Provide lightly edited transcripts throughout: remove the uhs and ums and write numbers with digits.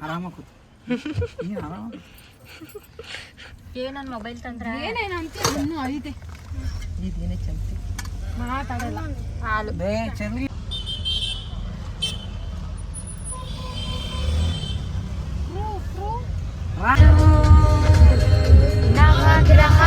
ಆರಾಮಾಗಿ ಕೂತು ನೀನು ಆರಾಮಾಗಿ ನನ್ನ ಮೊಬೈಲ್ ತಂದ್ರೆ ಏನೇನಂತ ಇನ್ನೂ ಐತೆ ಇದೇನೇ ಚಂತಿ ಮಾತಾಡಲ್ಲ ಹಾಲು ಬೇ ಚಂದ್ರಿ ನವಗ್ರಹ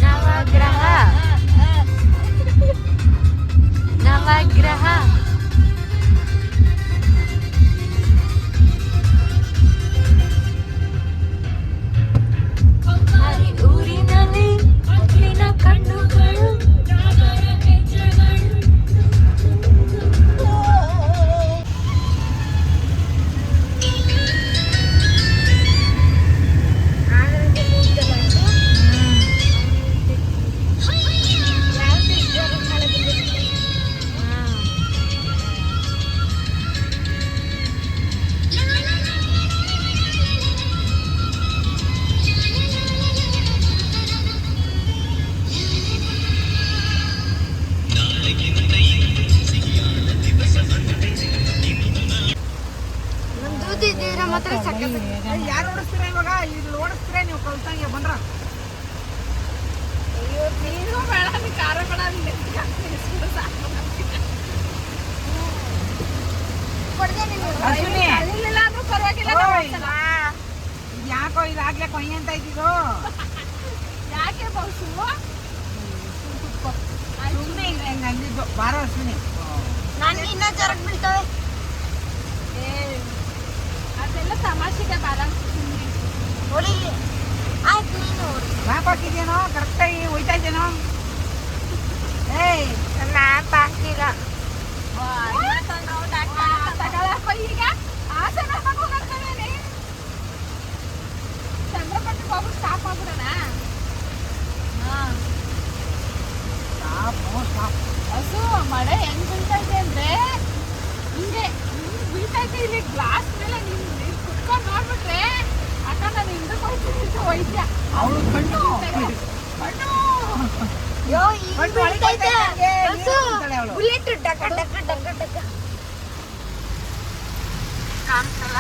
ನವಗ್ರಹ ನವಗ್ರಹ ಹರಿ ಊರಿನಲ್ಲಿ ನಿನ್ನ ಕಣ್ಣುಗಳು ಯಾರು ಓಡಿಸ್ತೀರ ಇವಾಗ ಇಲ್ಲಿ ಓಡಿಸ್ತೀರ ನೀವು ಕಲ್ತಂಗೆ ಬಂದ್ರ ನೀನು ಬೇಡ ಖಾರ ಬೇಡ ಅಶ್ವಿನಿ ಅಲ್ಲಿಲ್ಲ ಅಂದ್ರೂ ಪರವಾಗಿಲ್ಲ ಯಾಕೋ ಇದಾಗ್ಲೇ ಕೊಯ್ ಅಂತ ಇದ್ದಿದ್ದು ಯಾಕೆ ಬೌಸು ಸುಮ್ಮನೆ ಹೆಂಗೆ ಅಂದಿದ್ದು ಬಾರೋ ಅಶ್ವಿನಿ ನನ್ಗೆ ಇನ್ನೂ ಜರಗ್ ಬೀಳ್ತವೆ ಅದೆಲ್ಲ ತಮಾಷೆಗೆ ಬಾರ ಹೊಡಿಲಿ ಆಯ್ತು ನೀನು ಮ್ಯಾಪ್ ಹಾಕಿದ್ಯೇನೋ ಕರೆಕ್ಟಾಗಿ ಹೋಯ್ತಾ ಇದ್ದೇನೋ ಏಯ್ ಮ್ಯಾಪ್ ಹಾಕಿಲ್ಲ ತಗೊಳಪ್ಪ ಈಗ ಆಸೆ ಹೋಗ್ತಾನೆ ಚಂದ್ರಪಟ್ಟಕ್ಕೆ ಹೋಗ್ಬಿಟ್ಟು ಸ್ಟಾಪ್ ಆಗ್ಬಿಡೋಣ ಹಸು ಮಳೆ ಹೆಂಗ್ ಬೀಳ್ತೈತೆ ಅಂದ್ರೆ ಹಿಂಗೆ ಬೀಳ್ತೈತೆ ಇಲ್ಲಿ ಗ್ಲಾಸ್ ಮೇಲೆ ನೀನು ಕುತ್ಕೊಂಡು ನೋಡ್ಬಿಟ್ರೆ ಅಕ್ಕ ನಾನು ಹಿಂದಕ್ಕೆ ಹೋಗ್ತೀನಿ ವೈದ್ಯ ಅವಳು ಕಣ್ಣು ಯೋ ಈಗ ಬೀಳ್ತೈತೆ ಬಸ್ಸು. ಬುಲೆಟ್ ಡಕ ಡಕ ಡಕ ಡಕ ಕಾಣಿಸಲ್ಲ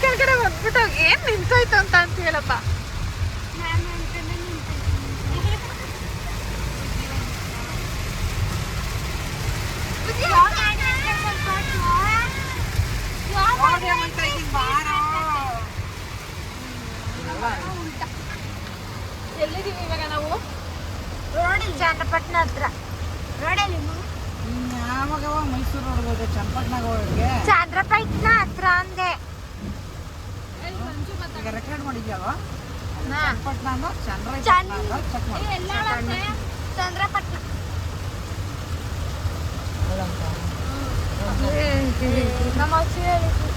ಕೆಳಗಡೆ ಬಂದ್ಬಿಟ್ಟು ಏನ್ ನಿಂತೋಯ್ತು ಅಂತ ಹೇಳಪ್ಪ ಎಲ್ಲಿದೀವಿ ಇವಾಗ ನಾವು ರೋಡಲ್ಲಿ ಚನ್ನಪಟ್ಟಣ ಹತ್ರ ರೋಡಲ್ಲಿ ಯಾವಾಗ ಮೈಸೂರು ನೋಡ್ಬೋದು ಚನ್ನಪಟ್ಟಣಗ ಹೋಗಿ ಚಂದ್ರಪಟ್ಟಣ ಹತ್ರ ಅಂದೆ ಈಗ ರೆಕಾರ್ಡ್ ಮಾಡಿದ್ಯಲ್ವ ಹಾ. ಚನ್ನಪಟ್ಟಣ ಅಂದ್ರೆ ಚನ್- ಚೆಕ್ ಮಾಡಿ ಚಂದ್ರಪಟ್ಟಣ ನಮ್ಮ ಅಜ್ಜಿ ಹೇಳಿದ್ರು.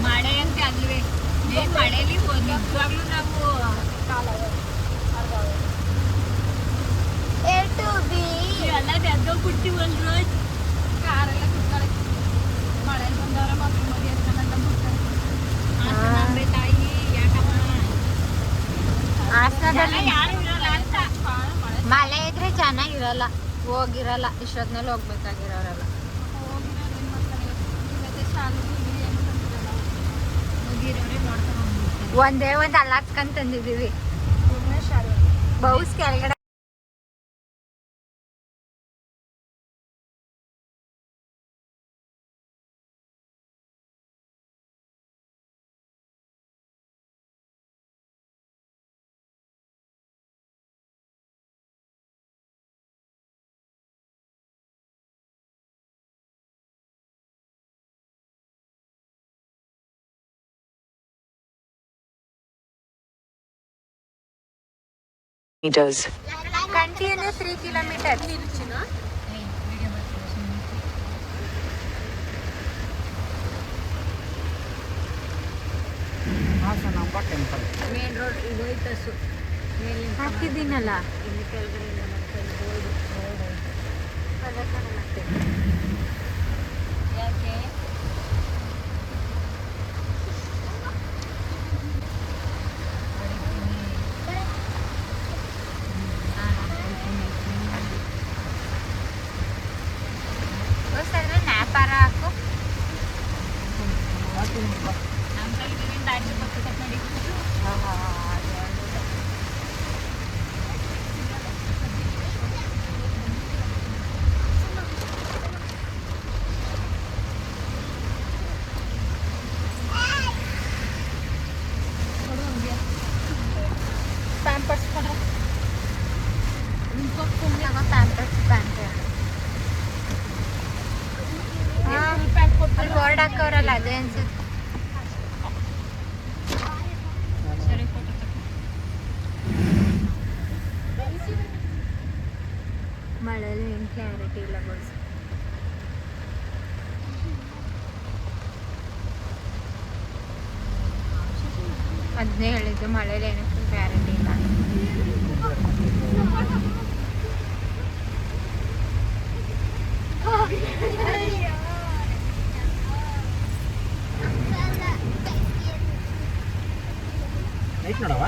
ಮಳೆ ಅಂತ ಅಲ್ವೇ ಮಳೆಲಿ ನಿಜವಾಗ್ಲೂ ನಾವು A to B. ಎಲ್ಲ ಎದ್ದೋಗ್ಬಿಡ್ತೀವಲ್ರು ಕಾರೆಲ್ಲ ಕುತ್ಕೊಳ್ಳಿ ಮಳೆ ಬಂದವ್ರ ಮಕ್ಕಳು ಮರಿ ಎತ್ಕೊಂಡ ಬಿಡ್ತಾರೆ ತಾಯಿ ಯಾಕಮ್ಮ ಹಾಸನದಲ್ಲಿ ಯಾರು ಇರಲ್ಲ ಅಂತ ಮಳೆ ಇದ್ರೆ ಚೆನ್ನಾಗಿರಲ್ಲ ಹೋಗಿರಲ್ಲ ಇಷ್ಟೊತ್ನಲ್ಲಿ ಹೋಗ್ಬೇಕಾಗಿರೋರೆಲ್ಲ ಒಂದೇ ಒಂದು ಅಲ್ಲಾಕ್ಸ್ಕೊಂಡ್ ತಂದಿದೀವಿ ಬೌಸ್ ಕೆಳಗಡೆ meters. Continue 3 kilometre Hasanamba temple. Main road ಇದು ಹೋಯ್ತಸು ಮೇಲೆ ಹಾಕಿದ್ದೀನಲ್ಲ ಇಲ್ಲಿ ಕೆಳಗಡೆಯಿಂದ ಮತ್ತೆ ರೋಡು ಮತ್ತೆ ಯಾಕೆ ನ್ಯಾಪಾರ ಹಾಕು. ನಮ್ಮ ಕೈಲಿಂದ ಆಚೆ ಬರ್ತಿದ್ದ ನೋಡಿ ಪ್ಯಾಂಪರ್ಸ್ ಕೊಡ್ರ ಪ್ಯಾಂಪರ್ಸ್ ಪ್ಯಾಂಟ್ ಅಲ್ಲಿ ಬೋರ್ಡ್ ಹಾಕವ್ರಲ್ಲ ಅದೇ ಅನ್ಸುತ್ತೆ. ಸರಿ ಫೋಟೋ ಮಳೆಯಲ್ಲಿ ಏನು ಕ್ಲಾರಿಟಿ ಇಲ್ಲ ಬೋಲ್ಸ್. ಅದನ್ನೇ ಹೇಳಿದ್ದು ಮಳೆಯಲ್ಲಿ ಏನಕ್ಕೆ ಕ್ಲಾರಿಟಿ ಇಲ್ಲ. ನೈಟ್ ನೋಡವ.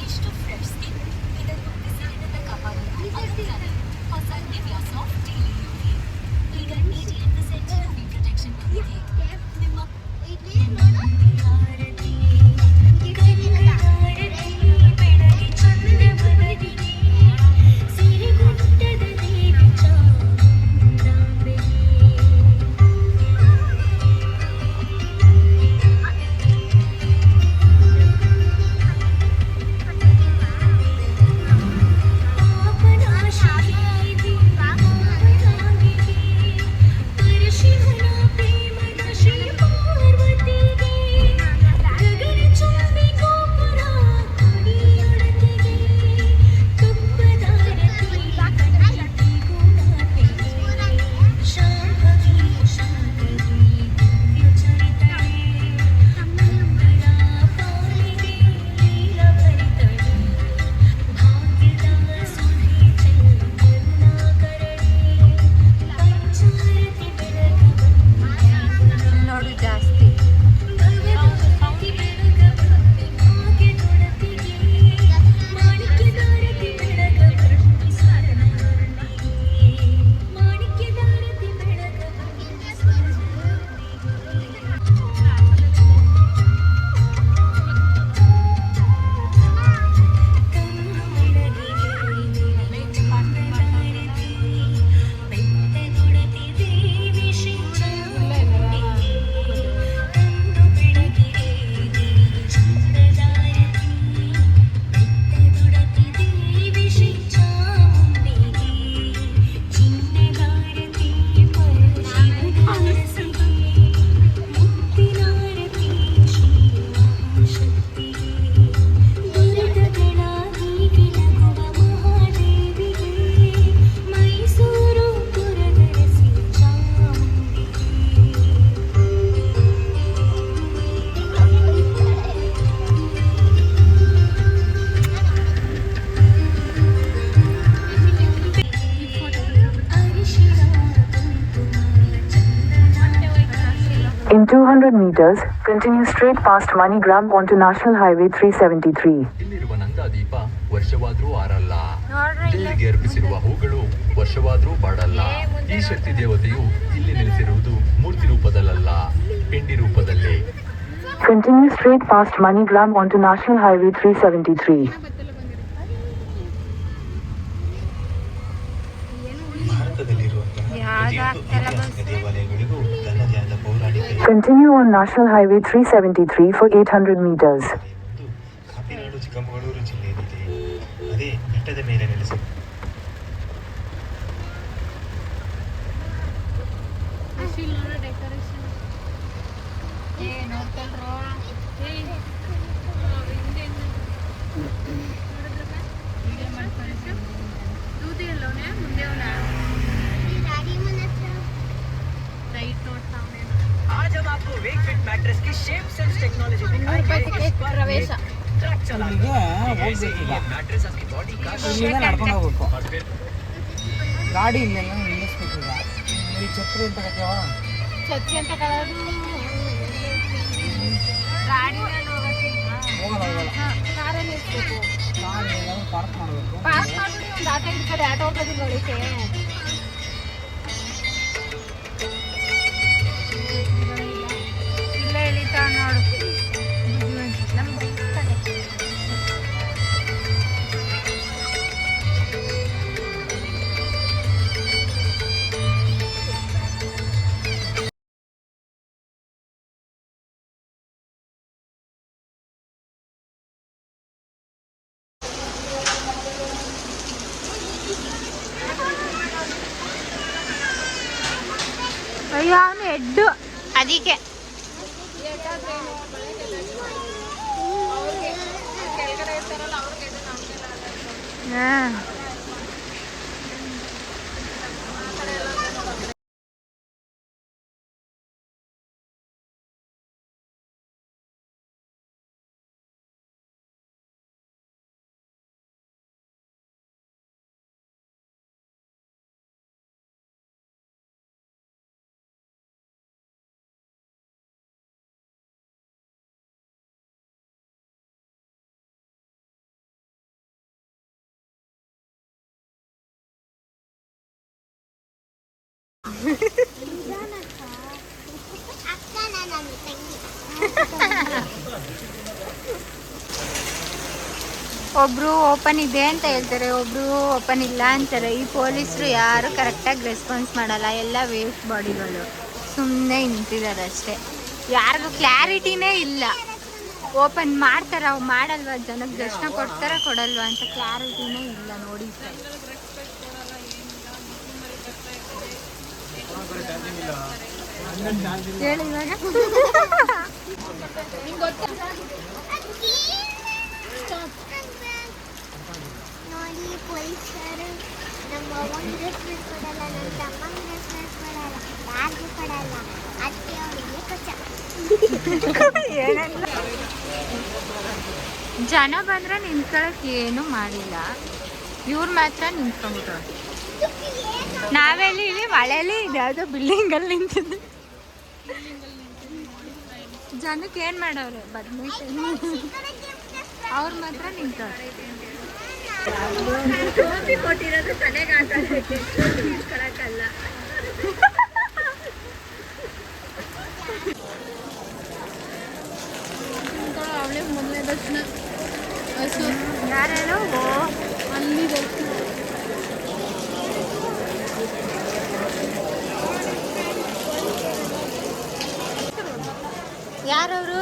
ಇಷ್ಟು ಫ್ರೆಶ್ ಸ್ಕಿನ್ ಇದನ್ನು ಬಿಸಿಲಿನಿಂದ ಕಾಪಾಡಲು ಅಗತ್ಯವಿದೆ. ಹೊಸ ನಿವ್ಯಾ ಸಾಫ್ಟ್ ಡೈಲಿ ಯುವಿ ಈಗ 88% ಯುವಿ ಪ್ರೊಟೆಕ್ಷನ್ ಹೊಂದಿದೆ. ನಿಮ್ಮ ಬೆಳಗ್ಗೆ ಚಂದ್ರವದನಿಗೆ ಸಿರಿಗುಟ್ಟದ ದೇವಿ ಚಾಮುಂಡಾಂಬೆಗೆ. ನೋಡು ಜಾಸ್ತಿ In 200 meters, continue straight past MoneyGram onto National Highway 373. ಇಲ್ಲಿರುವ ನಂದಾದೀಪ ವರ್ಷವಾದ್ರೂ ಆರಲ್ಲ. ನೋಡ್ರಿ ಇಲ್ಲೇ ದೇವಿಗೆ ಅರ್ಪಿಸಿರುವ ಹೂಗಳು ವರ್ಷವಾದ್ರೂ ಬಾಡಲ್ಲ. ಈ ಶಕ್ತಿ ದೇವತೆಯು ಇಲ್ಲಿ ನೆಲೆಸಿರುವುದು ಮೂರ್ತಿ ರೂಪದಲ್ಲ, ಪಿಂಡಿ ರೂಪದಲ್ಲಿ. Continue straight past MoneyGram onto National Highway 373. ಯಾವ್ದು ಆಗ್ತಿಲ್ಲ ಬಸ್. ದೇವಾಲಯಗಳಿಗೂ ತನ್ನದೇ ಆದ ಪೌರಾಣಿಕ Continue on National Highway 373 for 800 meters. ಒಂದು ಕಾಪಿನಾಡು ಚಿಕ್ಕಮಗಳೂರು ಜಿಲ್ಲೆಯಲ್ಲಿದೆ. ಅದೇ ಬೆಟ್ಟದ ಮೇಲೆ ನೆಲೆಸಿ ಡೆಕೋರೇಷನ್ ನೋಡ್ಕೊಳ್ರೋ ದೂದಿ ಎಲ್ಲವನೇ ಮುಂದೆ ರೈಟ್ ನೋಡ್ತಾ ಪ್ರವೇಶ ಇಲ್ಲಿಗೆ ಹೋಗ್ಬೇಕೀಗ. ಇಲ್ಲಿಂದ ನಡ್ಕೊಂಡು ಹೋಗ್ಬೇಕು. ಗಾಡಿ ಇಲ್ಲೆಲ್ಲ ನಿಲ್ಲಿಸ್ಬೇಕೀಗ. ಈ ಛತ್ರಿ ಅಂತ ಕತ್ಯಾವ. ಛತ್ರಿ ಅಂತ ಕಳೋದು ಗಾಡಿ ಹೋಗಲ್ಲ. ಕಾರಲ್ಲಿ ಇರ್ಬೇಕು. ಗಾಡಿ ಎಲ್ಲ ಪಾರ್ಕ್ ಮಾಡಬೇಕು. ಪಾಸ್ ಮಾಡ್ಬಿಡಿ, ಒಂದು ಆಟೋ ಹಿಡ್ತಾರೆ, ಆಟೋ ಹೋಗೋದಿಲ್ಲ ಒಳಕ್ಕೆ. ಇಲ್ಲ ಇಳಿತಾವ ನೋಡು. ನಮ್ಗೆ ಅಯ್ಯೋ ಅವನು ಹೆಡ್ಡು ಅದಕ್ಕೆ ಹಾಂ. ಒಬ್ರು ಓಪನ್ ಇದೆ ಅಂತ ಹೇಳ್ತಾರೆ, ಒಬ್ರು ಓಪನ್ ಇಲ್ಲ ಅಂತಾರೆ. ಈ ಪೊಲೀಸರು ಯಾರು ಕರೆಕ್ಟಾಗಿ ರೆಸ್ಪಾನ್ಸ್ ಮಾಡಲ್ಲ. ಎಲ್ಲ ವೇಸ್ಟ್ ಬಾಡಿಗಳು ಸುಮ್ಮನೆ ನಿಂತಿದ್ದಾರೆ ಅಷ್ಟೇ. ಯಾರಿಗೂ ಕ್ಲಾರಿಟಿನೇ ಇಲ್ಲ. ಓಪನ್ ಮಾಡ್ತಾರ ಅವು ಮಾಡಲ್ವಾ, ಜನಕ್ಕೆ ದರ್ಶನ ಕೊಡ್ತಾರ ಕೊಡಲ್ವಾ ಅಂತ ಕ್ಲಾರಿಟಿನೇ ಇಲ್ಲ. ನೋಡಿ ಹೇಳಿ ಇವಾಗ. ನೋಡಿ ಪೊಲೀಸರು ನಮ್ಮ ಅವ್ವನ ಡ್ರೆಸ್ ಕೊಡಲ್ಲ, ನನ್ನ ತಮ್ಮನ ಡ್ರೆಸ್ ಕೊಡಲ್ಲ, ಯಾರಿಗೂ ಕೊಡಲ್ಲ. ಅದಕ್ಕೆ ಅವರಿಗೆ ಕೊಚ್ಚ. ಜನ ಬಂದ್ರೆ ನಿಂತ್ಕೊಳಕ್ ಏನು ಮಾಡಿಲ್ಲ, ಇವ್ರು ಮಾತ್ರ ನಿಂತ್ಕೊಂಡ್ಬಿಟ್ಟು. ನಾವೆಲ್ಲಿ ಇಲ್ಲಿ ಮಳೆಯಲ್ಲಿ ಇದ್ಯಾವುದೋ ಬಿಲ್ಡಿಂಗಲ್ಲಿ ನಿಂತಿದ್ದು. ಜನಕ್ಕೆ ಏನು ಮಾಡವ್ರೆ ಬದನೇಕಾಯಿ, ಅವ್ರು ಮಾತ್ರ ನಿಂತವ್ರೆ. ಟೋಪಿ ಕೊಟ್ಟಿರೋದು ತಲೆಗೆ ಹಾಕಲ್ಲ, ನಿಂತ್ಕೊಳಕ್ಕಲ್ಲ. ಅವಳೇ ಮೊದಲನೇ ದರ್ಶನ. ಹಸು ಯಾರೇನೋ ಅಲ್ಲಿ ದರ್ಶನ. ಯಾರವರು?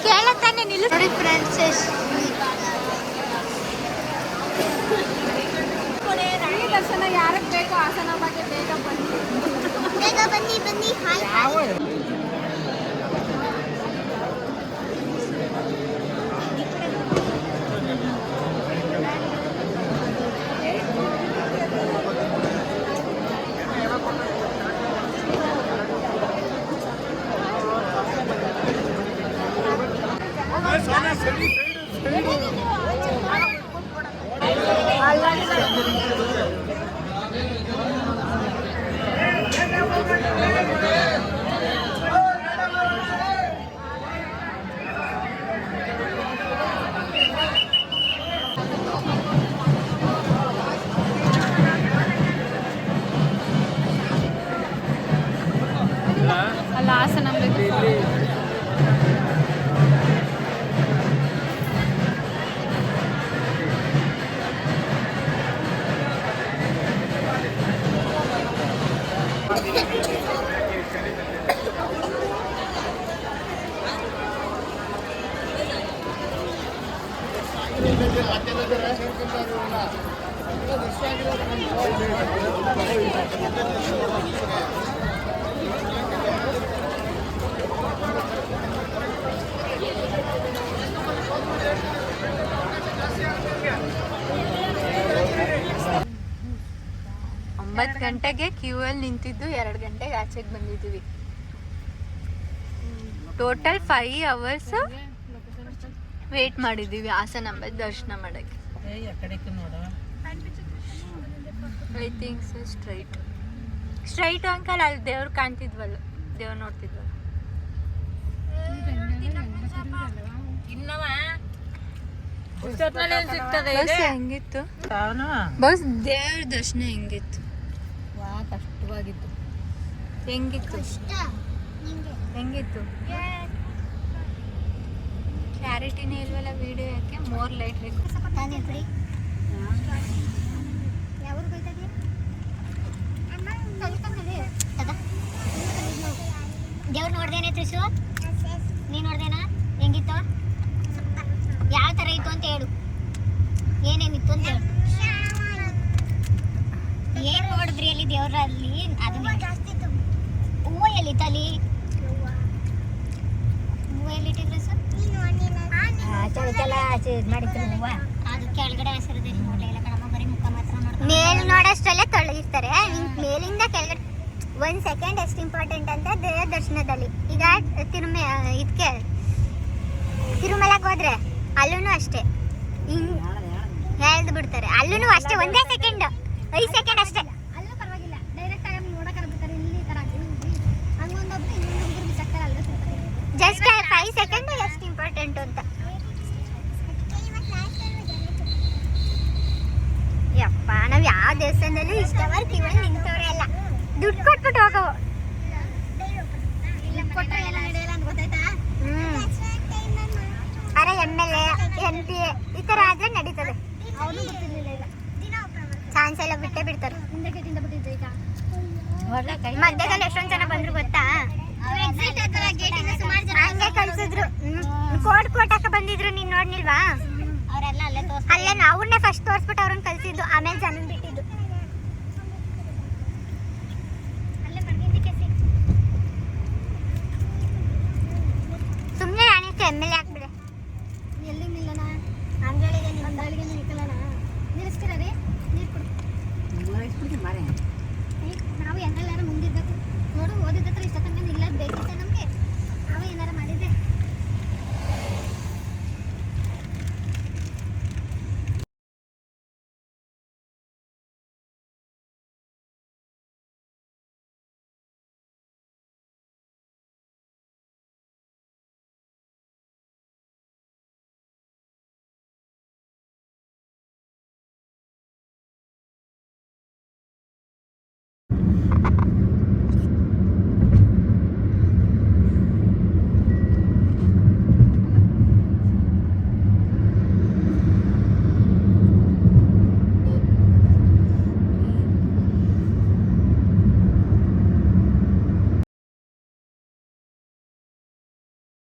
ಕೇಳತ್ತಾನೆ ನಿಲ್ಲು. ಫ್ರೆಂಡ್ಸಸ್ ದರ್ಶನ ಯಾರಿಗೆ ಬೇಕೋ ಹಾಸನ ಬಗ್ಗೆ ಬೇಗ ಬನ್ನಿ. ಬೇಗ ಬನ್ನಿ ಬನ್ನಿ. ಹಾಯ್ ಅಲ್ಲ ಹಾಸನ ಬೇಕು. 9 ಗಂಟೆಗೆ ಕ್ಯೂ ಅಲ್ಲಿ ನಿಂತಿದ್ದು 2 ಗಂಟೆಗೆ ಆಚೆಗೆ ಬಂದಿದ್ದೀವಿ. ಟೋಟಲ್ 5 hours ವೇಟ್ ಮಾಡಿದ್ದೀವಿ ಹಾಸನಾಂಬ ದರ್ಶನ ಮಾಡೋಕ್ಕೆ. I think so straight uncle ಅಲ್ಲಿ ದೇವ್ರು ಕಾಣ್ತಿದ್ವಲ್ಲ, ದೇವ್ರು ನೋಡ್ತಿದ್ವಲ್ಲ. ಬಸ್ ಹೆಂಗಿತ್ತು ಬಸ್ ದೇವ್ರ ದರ್ಶನ ಹೆಂಗಿತ್ತು? ಕಷ್ಟವಾಗಿತ್ತು. ಹೆಂಗಿತ್ತು ಕ್ಲಾರಿಟಿನೇ ಇಲ್ವಲ್ಲ ವಿಡಿಯೋ, ಯಾಕೆ ಮೋರ್ ಲೈಟ್ ಬೇಕು. ದೇವ್ರು ನೋಡ್ದೇನೆ ತ್ರಿಶು? ನೀನು ನೋಡ್ದೇನಾ? ಹೆಂಗಿತ್ತು? ಯಾವ ಥರ ಇತ್ತು ಅಂತ ಹೇಳು, ಏನೇನಿತ್ತು ಅಂತ ಹೇಳು. ಏನು ನೋಡಿದ್ರಿ ಅಲ್ಲಿ ದೇವ್ರಲ್ಲಿ? ಅದು ಹೂವು ಎಲ್ಲಿತ್ತು ಅಲ್ಲಿ? ಹೂವು ಎಲ್ಲಿಟ್ಟಿದ್ರು ಸರ್? ಮಾಡಿದ್ರು ಹೂವು ಅದು ಕೆಳಗಡೆ ಹಸಿರದೆ ನೋಡಲಿಲ್ಲ ಕಣಮ್ಮ, ಬರೀ ಮುಖ ಮಾತ್ರ ನೋಡ್ತಾರೆ. ಮೇಲು ನೋಡೋಷ್ಟರಲ್ಲೇ ತೊಳಗಿರ್ತಾರೆ. ಮೇಲಿಂದ ಕೆಳಗಡೆ 1 ಸೆಕೆಂಡ್ ಎಷ್ಟು ಇಂಪಾರ್ಟೆಂಟ್ ಅಂತ ದೇವ್ರ ದರ್ಶನದಲ್ಲಿ. ಈಗ ಇದಕ್ಕೆ ತಿರುಮಲಕ್ಕೆ ಹೋದ್ರೆ ಅಲ್ಲೂ ಅಷ್ಟೇ ಹಿಂಗ್ ಹೇಳ್ದು ಬಿಡ್ತಾರೆ. ಅಲ್ಲೂ ಅಷ್ಟೇ 1 ಸೆಕೆಂಡ್ 5 ಸೆಕೆಂಡ್ ಅಷ್ಟೇ. ಅಲ್ಲೂ ಪರವಾಗಿಲ್ಲ, ಡೈರೆಕ್ಟ್ ಆಗಿ ನೋಡಕ್ಕೆ ಬಿಡ್ತಾರೆ. ಇಲ್ಲಿ ತರ ಹಂಗೊಂದೊಬ್ರು ಇನ್ನೊಂದೊಬ್ರು ಬಿಸಾಕ್ತಾರೆ. ಅಲ್ಲೂ ಜಸ್ಟ್ 5 ಸೆಕೆಂಡ್ ಎಷ್ಟು ಇಂಪಾರ್ಟೆಂಟ್ ಅಂತ. ಯಪ್ಪ, ನಾವು ಯಾವ ದೇವಸ್ಥಾನದಲ್ಲೂ ಇಷ್ಟವರೆಗೆ ಕ್ಯೂ ಅಲ್ಲಿ ನಿಂತವ್ರೆ ಅಲ್ಲ, ದುಡ್ಡು ಕೊಟ್ಬಿಟ್ಟು ಹೋಗವು. ಅರೆ MLA MP ಈ ತರ ಆದ್ರೆ ನಡೀತದೆ. ಚಾನ್ಸ್ ಎಲ್ಲ ಬಿಟ್ಟೇ ಬಿಡ್ತಾರೆ. ಮಧ್ಯದಲ್ಲಿ ಎಷ್ಟೊಂದು ಜನ ಬಂದ್ರು ಗೊತ್ತಾ? ಹಂಗೆ ಕಳ್ಸಿದ್ರು. ಕೋಟ್ ಹಾಕ ಬಂದಿದ್ರು, ನೀನ್ ನೋಡ್ನಿಲ್ವಾ? ಅಲ್ಲೇ ಅವ್ರನ್ನೇ ಫಸ್ಟ್ ತೋರ್ಸ್ಬಿಟ್ಟು ಅವ್ರನ್ನ ಕಳ್ಸಿದ್ದು, ಆಮೇಲೆ ಜನ ಬಿಟ್ಟಿದ್ದು. ಸುಮ್ಮನೆ ನಾನಿಷ್ಟು MLA ಹಾಕ್ಬಿಡೆ. ಎಲ್ಲಿ ನಿಲ್ಲೋಣ? ಅಂಗಳಿಗೆ ನಿಲ್ಕೊಳ್ಳೋಣ. ನಿಲ್ಲಿಸ್ತೀರ ರೀ? ನೀರು ಕೊಡು. ನಾವು ಎಲ್ಲರೂ ಮುಂದಿರ್ಬೇಕು ನೋಡು. ಓದಿದ ಹತ್ರ ಇಷ್ಟ ತನಕ ನಿಲ್ಲೋದು ಬೇಕಿತ್ತ ನಮ್ಮ